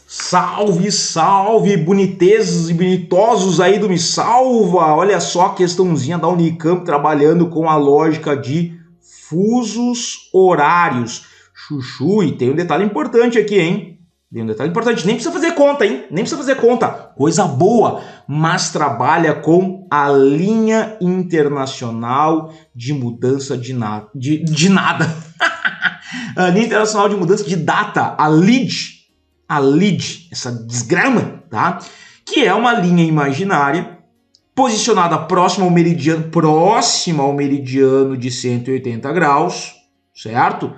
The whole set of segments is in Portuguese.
Salve, salve, bonitezas e bonitosos aí do Me Salva! Olha só a questãozinha da Unicamp trabalhando com a lógica de fusos horários. Chuchu, e tem um detalhe importante aqui, hein? Tem um detalhe importante, nem precisa fazer conta, hein? Nem precisa fazer conta. Coisa boa, mas trabalha com a linha internacional de mudança de nada. A linha internacional de mudança de data, a LID, essa desgrama, tá? Que é uma linha imaginária posicionada próxima ao meridiano de 180 graus, certo?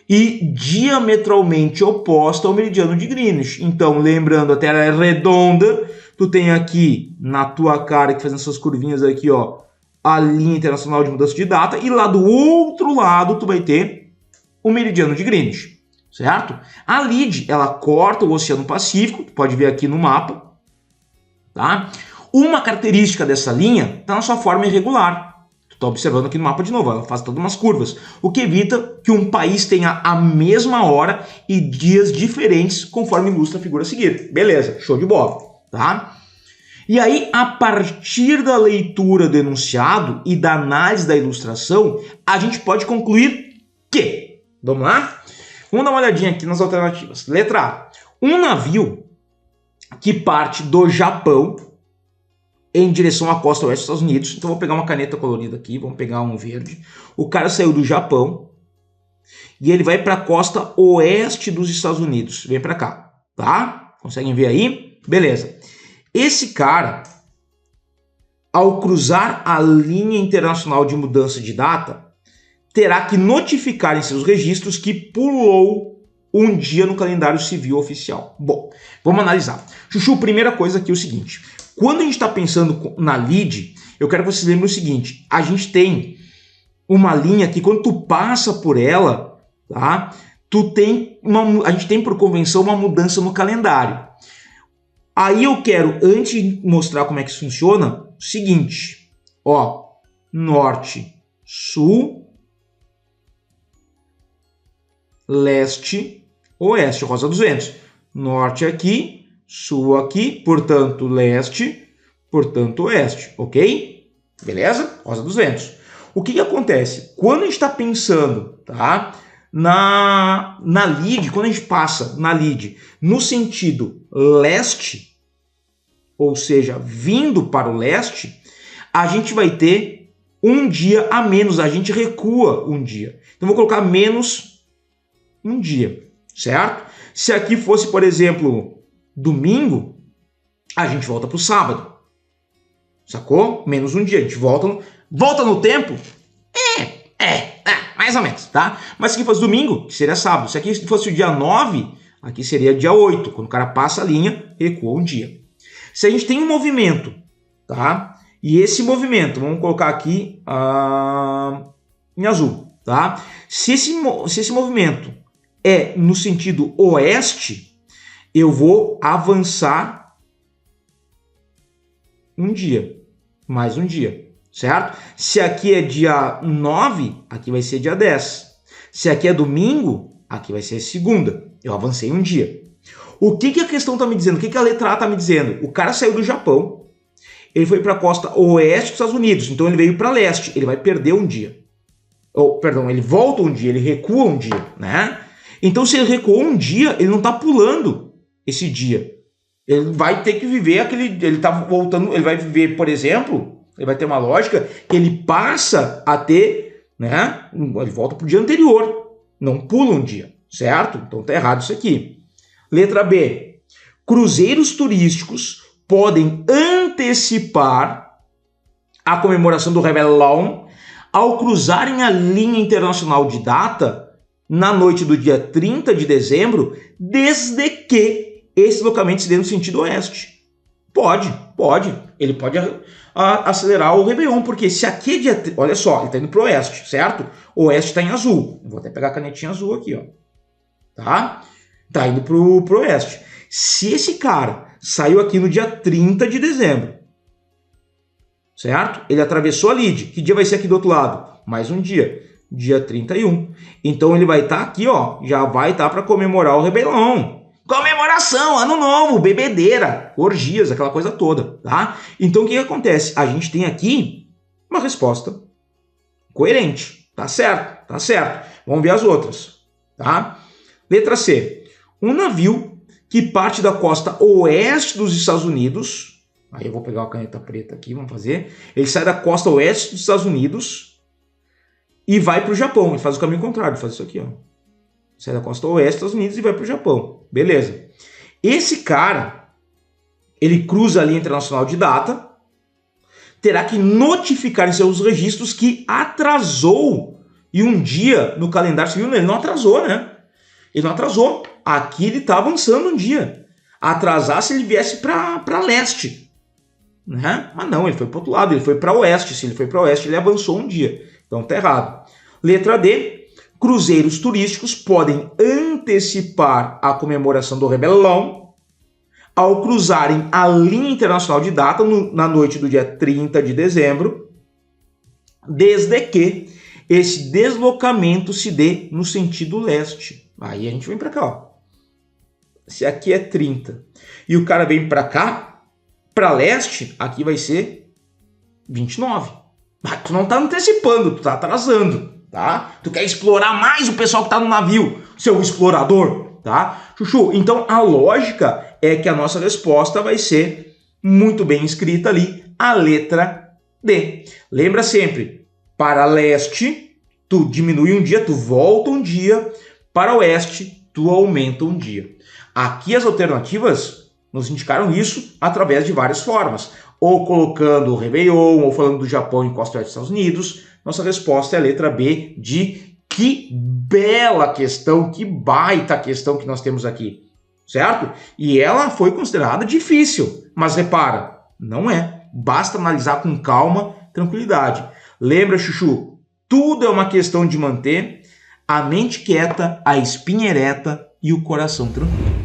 E diametralmente oposta ao meridiano de Greenwich. Então, lembrando, a Terra é redonda, tu tem aqui na tua cara, que fazendo essas curvinhas aqui, ó, a linha internacional de mudança de data, e lá do outro lado tu vai ter o meridiano de Greenwich. Certo? A LID, ela corta o Oceano Pacífico, tu pode ver aqui no mapa, tá? Uma característica dessa linha está na sua forma irregular. Tu está observando aqui no mapa de novo, ela faz todas umas curvas, o que evita que um país tenha a mesma hora e dias diferentes, conforme ilustra a figura a seguir. Beleza, show de bola, tá? E aí, a partir da leitura do enunciado e da análise da ilustração, a gente pode concluir que, vamos lá? Vamos dar uma olhadinha aqui nas alternativas. Letra A. Um navio que parte do Japão em direção à costa oeste dos Estados Unidos. Então vou pegar uma caneta colorida aqui, vamos pegar um verde. O cara saiu do Japão e ele vai para a costa oeste dos Estados Unidos. Vem para cá, tá? Conseguem ver aí? Beleza. Esse cara, ao cruzar a linha internacional de mudança de data, terá que notificar em seus registros que pulou um dia no calendário civil oficial. Bom, vamos analisar. Chuchu, primeira coisa aqui é o seguinte. Quando a gente está pensando na LID, eu quero que vocês lembrem o seguinte. A gente tem uma linha que quando tu passa por ela, tá? A gente tem por convenção uma mudança no calendário. Aí eu quero, antes de mostrar como é que isso funciona, o seguinte. Ó, norte, sul, leste, oeste, rosa dos ventos. Norte aqui, sul aqui, portanto leste, portanto oeste, ok? Beleza? Rosa dos ventos. O que acontece? Quando a gente está pensando, tá, na LID, quando a gente passa na LID no sentido leste, ou seja, vindo para o leste, a gente vai ter um dia a menos, a gente recua um dia. Então vou colocar menos um dia, certo? Se aqui fosse, por exemplo, domingo, a gente volta para o sábado. Sacou? Menos um dia. A gente volta no tempo? Mais ou menos, tá? Mas se aqui fosse domingo, que seria sábado. Se aqui fosse o dia 9, aqui seria dia 8. Quando o cara passa a linha, recua um dia. Se a gente tem um movimento, tá? E esse movimento, vamos colocar aqui em azul, tá? Se esse movimento é no sentido oeste, eu vou avançar um dia, mais um dia, certo? Se aqui é dia 9, aqui vai ser dia 10. Se aqui é domingo, aqui vai ser segunda. Eu avancei um dia. O que a questão está me dizendo? O que a letra A está me dizendo? O cara saiu do Japão, ele foi para a costa oeste dos Estados Unidos, então ele veio para leste, ele vai perder um dia. Ele volta um dia, ele recua um dia, né? Então, se ele recuou um dia, ele não está pulando esse dia. Ele vai ter que viver ele está voltando, ele vai viver, por exemplo, ele vai ter uma lógica que ele passa a ter, né? Ele volta para o dia anterior, não pula um dia, certo? Então tá errado isso aqui. Letra B. Cruzeiros turísticos podem antecipar a comemoração do Réveillon ao cruzarem a linha internacional de data na noite do dia 30 de dezembro, desde que esse deslocamento se dê no sentido oeste. Pode. Ele pode acelerar o Réveillon, porque se aqui é dia... Olha só, ele está indo para o oeste, certo? O oeste está em azul. Vou até pegar a canetinha azul aqui, ó. Tá? Tá indo pro oeste. Se esse cara saiu aqui no dia 30 de dezembro, certo? Ele atravessou a LID. Que dia vai ser aqui do outro lado? Mais um dia. Dia 31. Então ele vai estar aqui, ó. Já vai estar para comemorar o Réveillon. Comemoração, ano novo, bebedeira, orgias, aquela coisa toda, tá? Então o que acontece? A gente tem aqui uma resposta coerente. Tá certo, tá certo. Vamos ver as outras, tá? Letra C. Um navio que parte da costa oeste dos Estados Unidos, aí eu vou pegar uma caneta preta aqui, vamos fazer, ele sai da costa oeste dos Estados Unidos e vai para o Japão, ele faz o caminho contrário, faz isso aqui, ó. Sai da costa oeste dos Estados Unidos e vai para o Japão, beleza. Esse cara, ele cruza a linha internacional de data, terá que notificar em seus registros que atrasou e um dia no calendário civil, ele não atrasou, né? Ele não atrasou. Aqui ele está avançando um dia. Atrasar se ele viesse para leste. Né? Mas não, ele foi para o outro lado, ele foi para oeste. Se ele foi para oeste, ele avançou um dia. Então está errado. Letra D. Cruzeiros turísticos podem antecipar a comemoração do Réveillon ao cruzarem a linha internacional de data na noite do dia 30 de dezembro, desde que esse deslocamento se dê no sentido leste. Aí a gente vem para cá, ó. Se aqui é 30 e o cara vem para cá, para leste, aqui vai ser 29. Mas tu não tá antecipando, tu tá atrasando, tá? Tu quer explorar mais o pessoal que tá no navio, seu explorador, tá? Chuchu, então a lógica é que a nossa resposta vai ser muito bem escrita ali, a letra D. Lembra sempre, para leste, tu diminui um dia, tu volta um dia, para oeste, tu aumenta um dia. Aqui as alternativas nos indicaram isso através de várias formas, ou colocando o Réveillon, ou falando do Japão em costa oeste dos Estados Unidos. Nossa resposta é a letra B de que bela questão, que baita questão que nós temos aqui, certo? E ela foi considerada difícil, mas repara, não é. Basta analisar com calma, tranquilidade. Lembra, Chuchu, tudo é uma questão de manter a mente quieta, a espinha ereta e o coração tranquilo.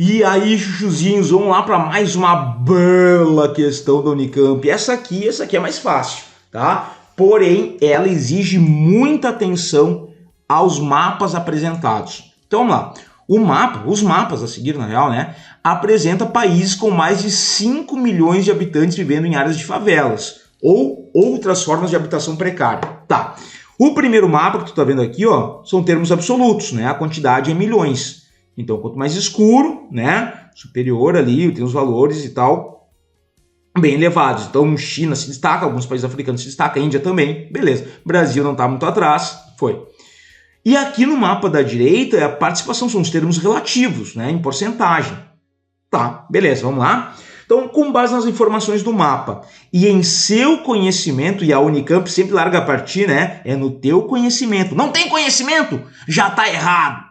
E aí, chuchuzinhos, vamos lá para mais uma bela questão da Unicamp. Essa aqui é mais fácil, tá? Porém, ela exige muita atenção aos mapas apresentados. Então, vamos lá. Os mapas a seguir, na real, né, apresenta países com mais de 5 milhões de habitantes vivendo em áreas de favelas ou outras formas de habitação precária. Tá. O primeiro mapa que tu tá vendo aqui, ó, são termos absolutos, né? A quantidade é milhões. Então, quanto mais escuro, né, superior ali, tem os valores e tal, bem elevados. Então, China se destaca, alguns países africanos se destacam, Índia também, beleza. Brasil não está muito atrás, foi. E aqui no mapa da direita, a participação são os termos relativos, né, em porcentagem. Tá, beleza, vamos lá. Então, com base nas informações do mapa e em seu conhecimento, e a Unicamp sempre larga a partir, né, é no teu conhecimento. Não tem conhecimento? Já está errado.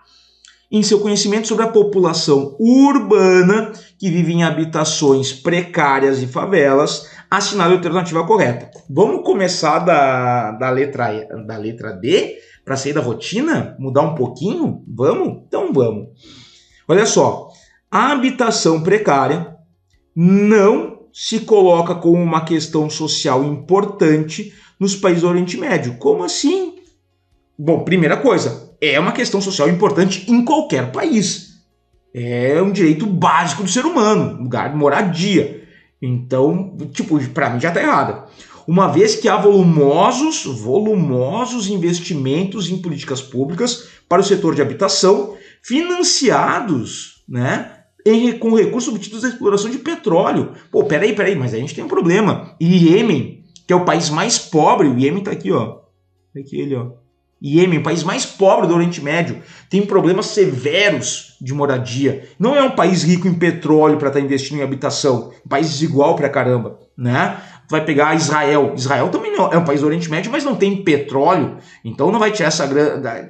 Em seu conhecimento sobre a população urbana que vive em habitações precárias e favelas, assinale a alternativa correta. Vamos começar da letra D para sair da rotina? Mudar um pouquinho? Vamos? Então vamos. Olha só, a habitação precária não se coloca como uma questão social importante nos países do Oriente Médio. Como assim? Bom, primeira coisa, é uma questão social importante em qualquer país. É um direito básico do ser humano, lugar de moradia. Então, para mim já está errado. Uma vez que há volumosos investimentos em políticas públicas para o setor de habitação, financiados, né, com recursos obtidos da exploração de petróleo. Pô, peraí, mas a gente tem um problema. Iêmen, que é o país mais pobre, o Iêmen está aqui, ó. Aqui ele, ó. Iêmen, o país mais pobre do Oriente Médio, tem problemas severos de moradia. Não é um país rico em petróleo para estar investindo em habitação. Um país desigual pra caramba, né? Vai pegar Israel. Israel também não é um país do Oriente Médio, mas não tem petróleo. Então não vai tirar essa grana.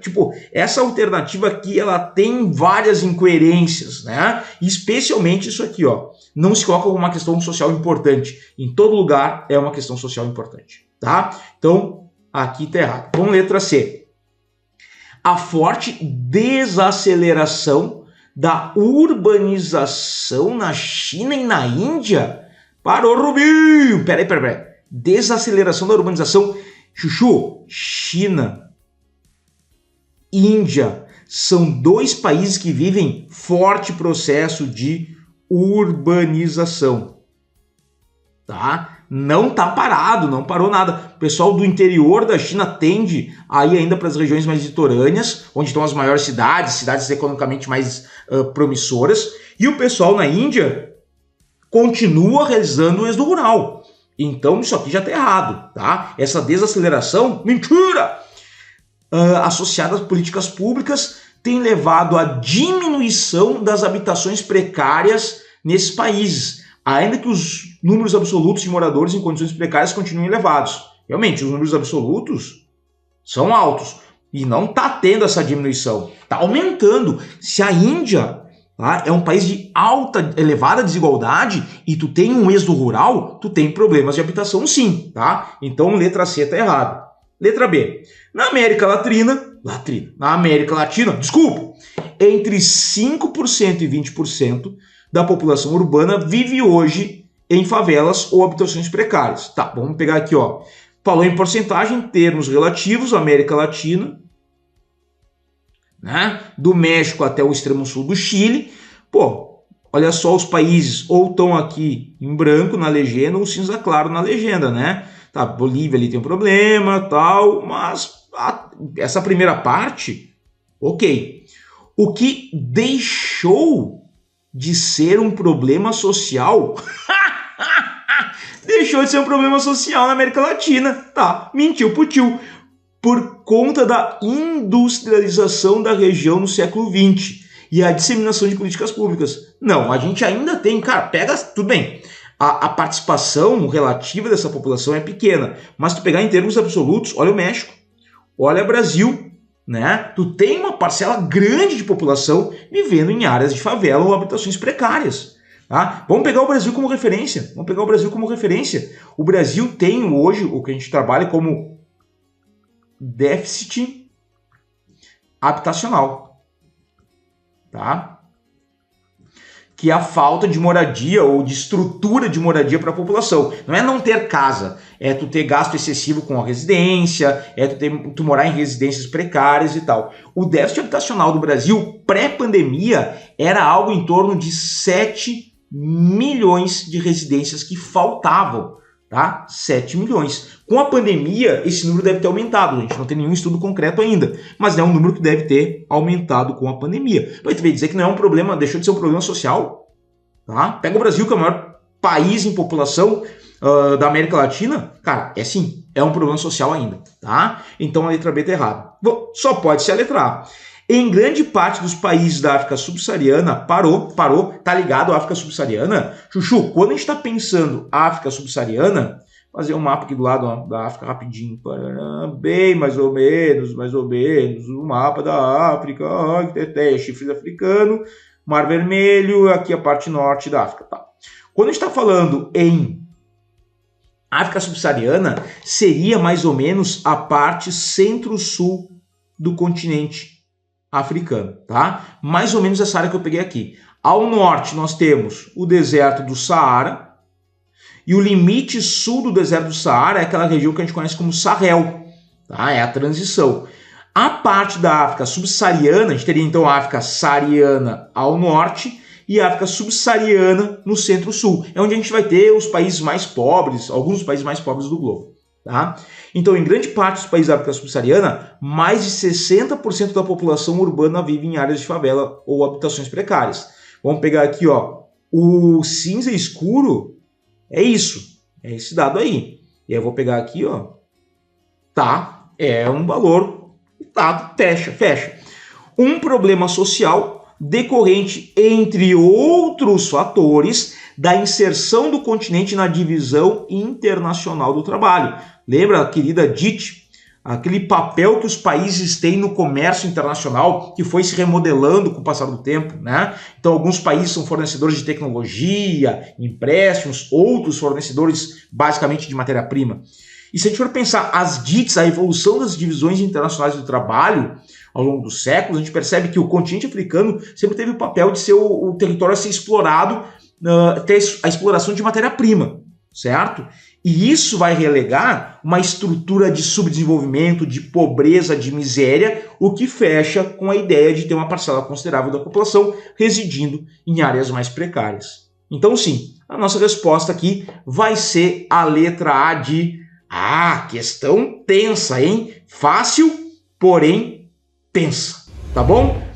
Essa alternativa aqui, ela tem várias incoerências, né? Especialmente isso aqui, ó. Não se coloca como uma questão social importante. Em todo lugar é uma questão social importante, tá? Então, aqui tá errado. Vamos letra C. A forte desaceleração da urbanização na China e na Índia. Parou, Rubinho! Peraí. Desaceleração da urbanização. Chuchu, China, Índia, são dois países que vivem forte processo de urbanização. Tá? Não tá parado, não parou nada. O pessoal do interior da China tende a ir ainda para as regiões mais litorâneas, onde estão as maiores cidades economicamente mais promissoras, e o pessoal na Índia continua realizando o êxodo rural. Então isso aqui já está errado, tá? Essa desaceleração, mentira! Associada às políticas públicas, tem levado à diminuição das habitações precárias nesses países, ainda que os números absolutos de moradores em condições precárias continuem elevados. Realmente, os números absolutos são altos e não está tendo essa diminuição, está aumentando. Se a Índia, tá, é um país de elevada desigualdade e tu tem um êxodo rural, tu tem problemas de habitação sim, tá? Então letra C está errado. Letra B. Na América Latina, entre 5% e 20% da população urbana vive hoje em favelas ou habitações precárias. Tá, vamos pegar aqui, ó. Falou em porcentagem, em termos relativos, América Latina, né? Do México até o extremo sul do Chile. Pô, olha só os países, ou estão aqui em branco na legenda ou cinza claro na legenda, né? Tá, Bolívia ali tem um problema, tal, mas essa primeira parte, ok. O que deixou de ser um problema social deixou de ser um problema social na América Latina, tá? Mentiu pro tio. Por conta da industrialização da região no século XX e a disseminação de políticas públicas. Não, a gente ainda tem, cara, tudo bem, a participação relativa dessa população é pequena, mas tu pegar em termos absolutos, olha o México, olha o Brasil, né? Tu tem uma parcela grande de população vivendo em áreas de favela ou habitações precárias. Tá? Vamos pegar o Brasil como referência. O Brasil tem hoje o que a gente trabalha como déficit habitacional, tá? Que é a falta de moradia ou de estrutura de moradia para a população. Não é não ter casa, é tu ter gasto excessivo com a residência, é tu morar em residências precárias e tal. O déficit habitacional do Brasil, pré-pandemia, era algo em torno de 7 milhões de residências que faltavam, tá? 7 milhões. Com a pandemia, esse número deve ter aumentado. A gente não tem nenhum estudo concreto ainda, mas é um número que deve ter aumentado com a pandemia. Mas tu vai dizer que não é um problema, deixou de ser um problema social, tá? Pega o Brasil, que é o maior país em população da América Latina, cara, é sim, é um problema social ainda, tá? Então a letra B tá errada. Só pode ser a letra A. Em grande parte dos países da África subsaariana, parou, tá ligado à África subsaariana? Chuchu, quando a gente está pensando África subsaariana, fazer um mapa aqui do lado, ó, da África rapidinho, bem mais ou menos, o mapa da África, chifre africano, Mar Vermelho, aqui a parte norte da África, tá? Quando a gente está falando em África subsaariana, seria mais ou menos a parte centro-sul do continente africano, tá? Mais ou menos essa área que eu peguei aqui. Ao norte nós temos o deserto do Saara e o limite sul do deserto do Saara é aquela região que a gente conhece como Sahel, tá? É a transição. A parte da África subsaariana, a gente teria então a África saariana ao norte e a África subsaariana no centro-sul. É onde a gente vai ter os países mais pobres, alguns dos países mais pobres do globo. Tá? Então, em grande parte dos países da África subsaariana, mais de 60% da população urbana vive em áreas de favela ou habitações precárias. Vamos pegar aqui, ó, o cinza escuro é isso, é esse dado aí. E eu vou pegar aqui, ó, tá, é um valor, tá, fecha. Um problema social decorrente, entre outros fatores, da inserção do continente na divisão internacional do trabalho. Lembra, querida DIT, aquele papel que os países têm no comércio internacional que foi se remodelando com o passar do tempo, né? Então, alguns países são fornecedores de tecnologia, empréstimos, outros fornecedores basicamente de matéria-prima. E se a gente for pensar as DITs, a evolução das divisões internacionais do trabalho ao longo dos séculos, a gente percebe que o continente africano sempre teve o papel de ser o território a ser explorado, ter a exploração de matéria-prima, certo? E isso vai relegar uma estrutura de subdesenvolvimento, de pobreza, de miséria, o que fecha com a ideia de ter uma parcela considerável da população residindo em áreas mais precárias. Então, sim, a nossa resposta aqui vai ser a letra A de... questão tensa, hein? Fácil, porém tensa, tá bom?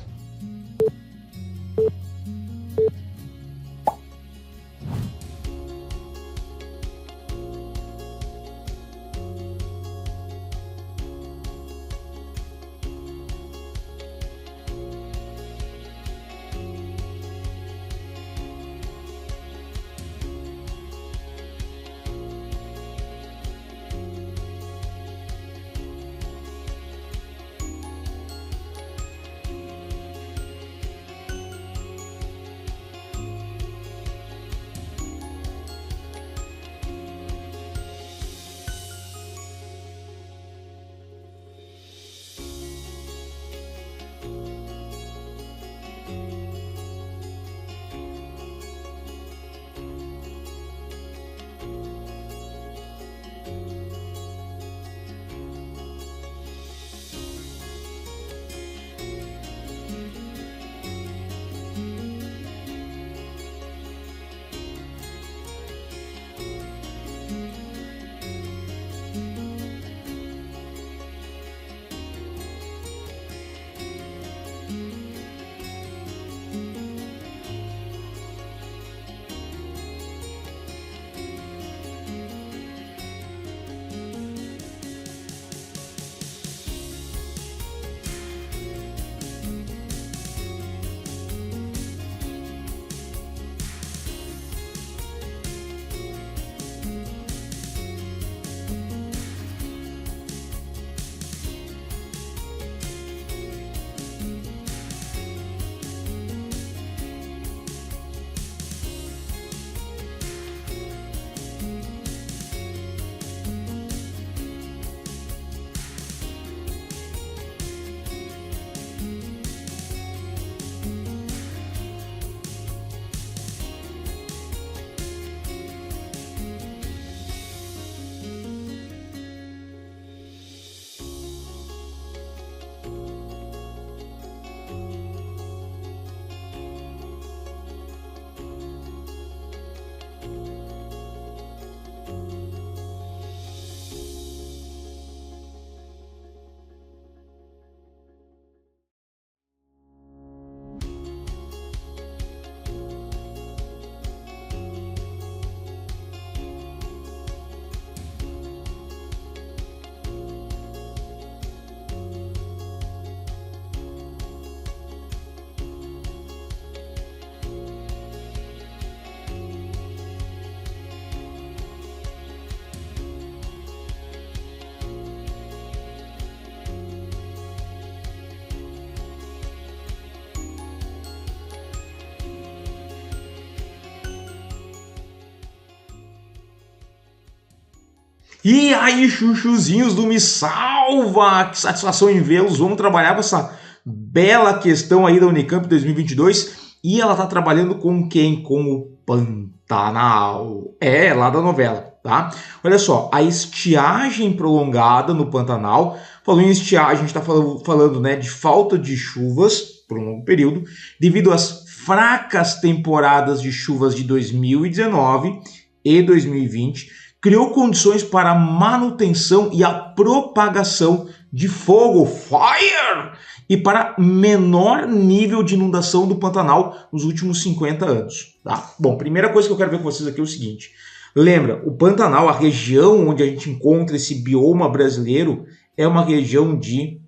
E aí, chuchuzinhos do Me Salva! Que satisfação em vê-los. Vamos trabalhar com essa bela questão aí da Unicamp 2022. E ela tá trabalhando com quem? Com o Pantanal. É, lá da novela, tá? Olha só, a estiagem prolongada no Pantanal. Falando em estiagem, a gente está falando, né, de falta de chuvas por um longo período, devido às fracas temporadas de chuvas de 2019 e 2020, criou condições para a manutenção e a propagação de fogo, fire, e para menor nível de inundação do Pantanal nos últimos 50 anos. Tá? Bom, primeira coisa que eu quero ver com vocês aqui é o seguinte. Lembra, o Pantanal, a região onde a gente encontra esse bioma brasileiro, é uma região de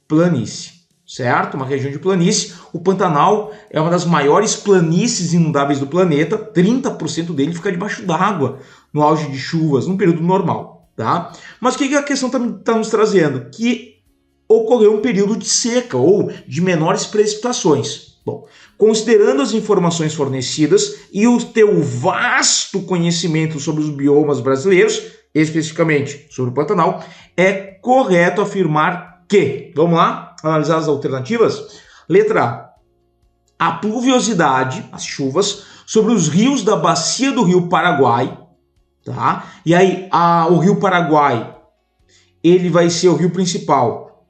planície, certo? Uma região de planície. O Pantanal é uma das maiores planícies inundáveis do planeta. 30% dele fica debaixo d'água no auge de chuvas, num período normal, tá? Mas o que a questão está nos trazendo? Que ocorreu um período de seca ou de menores precipitações. Bom, considerando as informações fornecidas e o teu vasto conhecimento sobre os biomas brasileiros, especificamente sobre o Pantanal, é correto afirmar que, vamos lá, analisar as alternativas? Letra A. A pluviosidade, as chuvas, sobre os rios da bacia do Rio Paraguai, tá? E aí, o Rio Paraguai, ele vai ser o rio principal,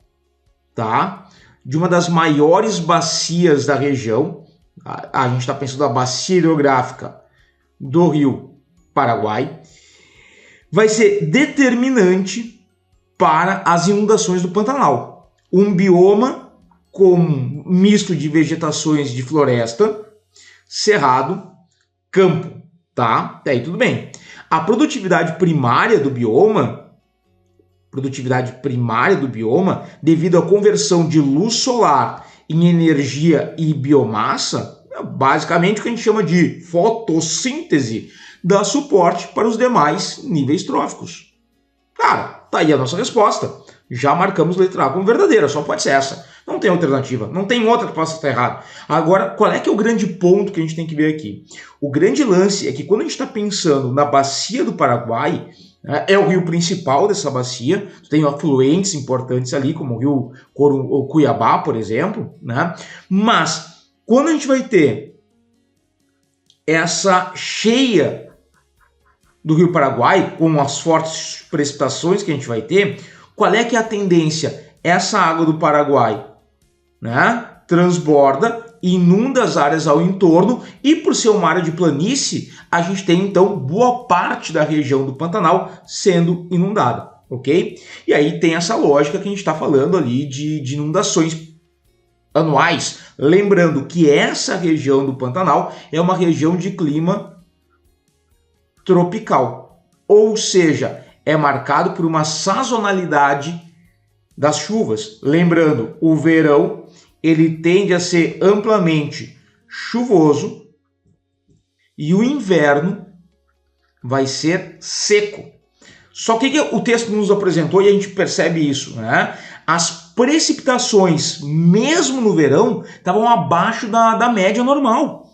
tá? De uma das maiores bacias da região. A gente está pensando na bacia hidrográfica do Rio Paraguai. Vai ser determinante para as inundações do Pantanal. Um bioma com misto de vegetações de floresta, cerrado, campo, tá? Daí tudo bem. A produtividade primária do bioma, devido à conversão de luz solar em energia e biomassa, é basicamente o que a gente chama de fotossíntese, dá suporte para os demais níveis tróficos. Cara, tá aí a nossa resposta. Já marcamos letra A como verdadeira, só pode ser essa. Não tem alternativa, não tem outra que possa estar errada. Agora, qual é que é o grande ponto que a gente tem que ver aqui? O grande lance é que quando a gente está pensando na bacia do Paraguai, né, é o rio principal dessa bacia, tem afluentes importantes ali, como o rio Cuiabá, por exemplo, né? Mas, quando a gente vai ter essa cheia do Rio Paraguai, com as fortes precipitações que a gente vai ter, qual é que é a tendência? Essa água do Paraguai, né, transborda, inunda as áreas ao entorno e, por ser uma área de planície, a gente tem, então, boa parte da região do Pantanal sendo inundada, ok? E aí tem essa lógica que a gente está falando ali de inundações anuais. Lembrando que essa região do Pantanal é uma região de clima tropical, ou seja, é marcado por uma sazonalidade das chuvas. Lembrando, o verão ele tende a ser amplamente chuvoso e o inverno vai ser seco. Só que o texto nos apresentou e a gente percebe isso, né? As precipitações, mesmo no verão, estavam abaixo da média normal.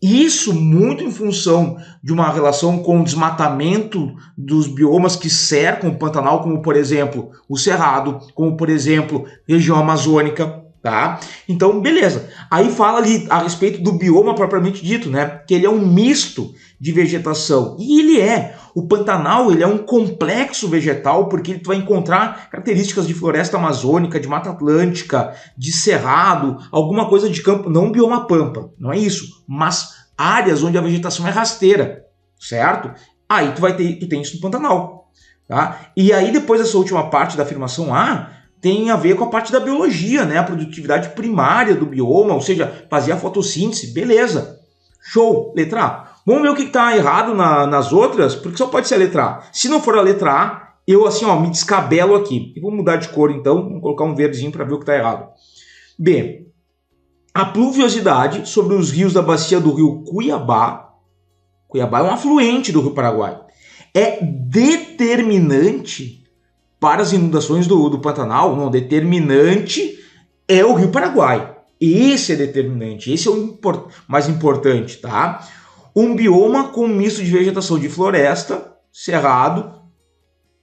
Isso muito em função de uma relação com o desmatamento dos biomas que cercam o Pantanal, como, por exemplo, o Cerrado, como, por exemplo, região amazônica, tá? Então, beleza. Aí fala ali a respeito do bioma propriamente dito, né? Que ele é um misto de vegetação. E ele é. O Pantanal, ele é um complexo vegetal, porque ele vai encontrar características de floresta amazônica, de mata atlântica, de cerrado, alguma coisa de campo, não bioma pampa, não é isso, mas áreas onde a vegetação é rasteira, certo? Aí tu tem isso no Pantanal, tá? E aí depois dessa última parte da afirmação A, tem a ver com a parte da biologia, né? A produtividade primária do bioma, ou seja, fazer a fotossíntese, beleza. Show, letra A. Vamos ver o que está errado nas outras, porque só pode ser a letra A. Se não for a letra A, eu assim, ó, me descabelo aqui. E vou mudar de cor então, vamos colocar um verdezinho para ver o que está errado. B. A pluviosidade sobre os rios da bacia do rio Cuiabá. Cuiabá é um afluente do rio Paraguai. É determinante para as inundações do Pantanal. Não, determinante é o rio Paraguai. Esse é determinante, esse é o mais importante, tá? Um bioma com um misto de vegetação de floresta, cerrado,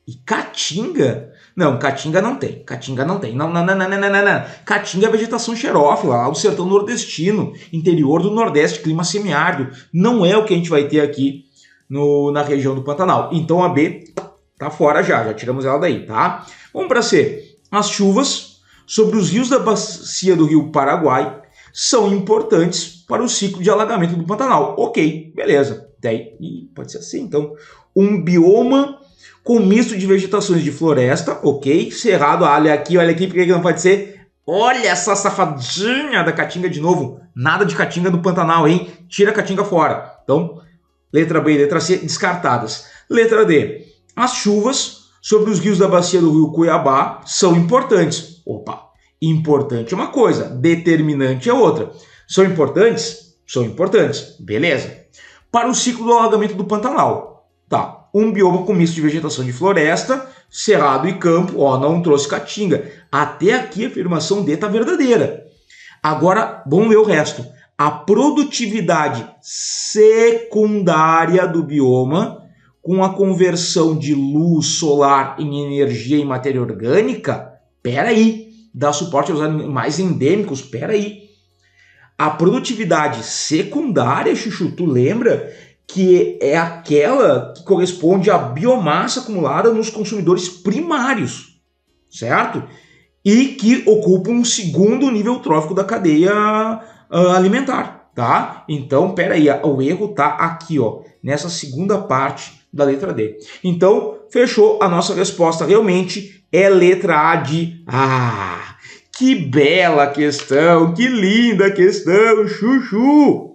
E Caatinga? Não, Caatinga não tem. Caatinga não tem. Não. Caatinga é vegetação xerófila, lá do sertão nordestino, interior do Nordeste, clima semiárido. Não é o que a gente vai ter aqui na região do Pantanal. Então a B tá fora já tiramos ela daí, tá? Vamos para C. As chuvas sobre os rios da bacia do Rio Paraguai são importantes para o ciclo de alagamento do Pantanal. Ok, beleza. Daí pode ser assim, então. Um bioma com misto de vegetações de floresta, ok? Cerrado, olha aqui, por que não pode ser? Olha essa safadinha da Caatinga de novo. Nada de Caatinga do Pantanal, hein? Tira a Caatinga fora. Então, letra B e letra C descartadas. Letra D. As chuvas sobre os rios da bacia do Rio Cuiabá são importantes. Opa, importante é uma coisa, determinante é outra. São importantes? São importantes. Beleza. Para o ciclo do alagamento do Pantanal. Tá. Um bioma com misto de vegetação de floresta, cerrado e campo. Ó, não trouxe Caatinga. Até aqui a afirmação D está verdadeira. Agora, vamos ver o resto. A produtividade secundária do bioma, com a conversão de luz solar em energia e matéria orgânica, peraí, dá suporte aos animais endêmicos, peraí. A produtividade secundária, Chuchu, tu lembra que é aquela que corresponde à biomassa acumulada nos consumidores primários, certo? E que ocupa um segundo nível trófico da cadeia alimentar, tá? Então, peraí, o erro tá aqui, ó, nessa segunda parte da letra D. Então, fechou, a nossa resposta realmente é letra A de... Ah, que bela questão, que linda questão, Chuchu!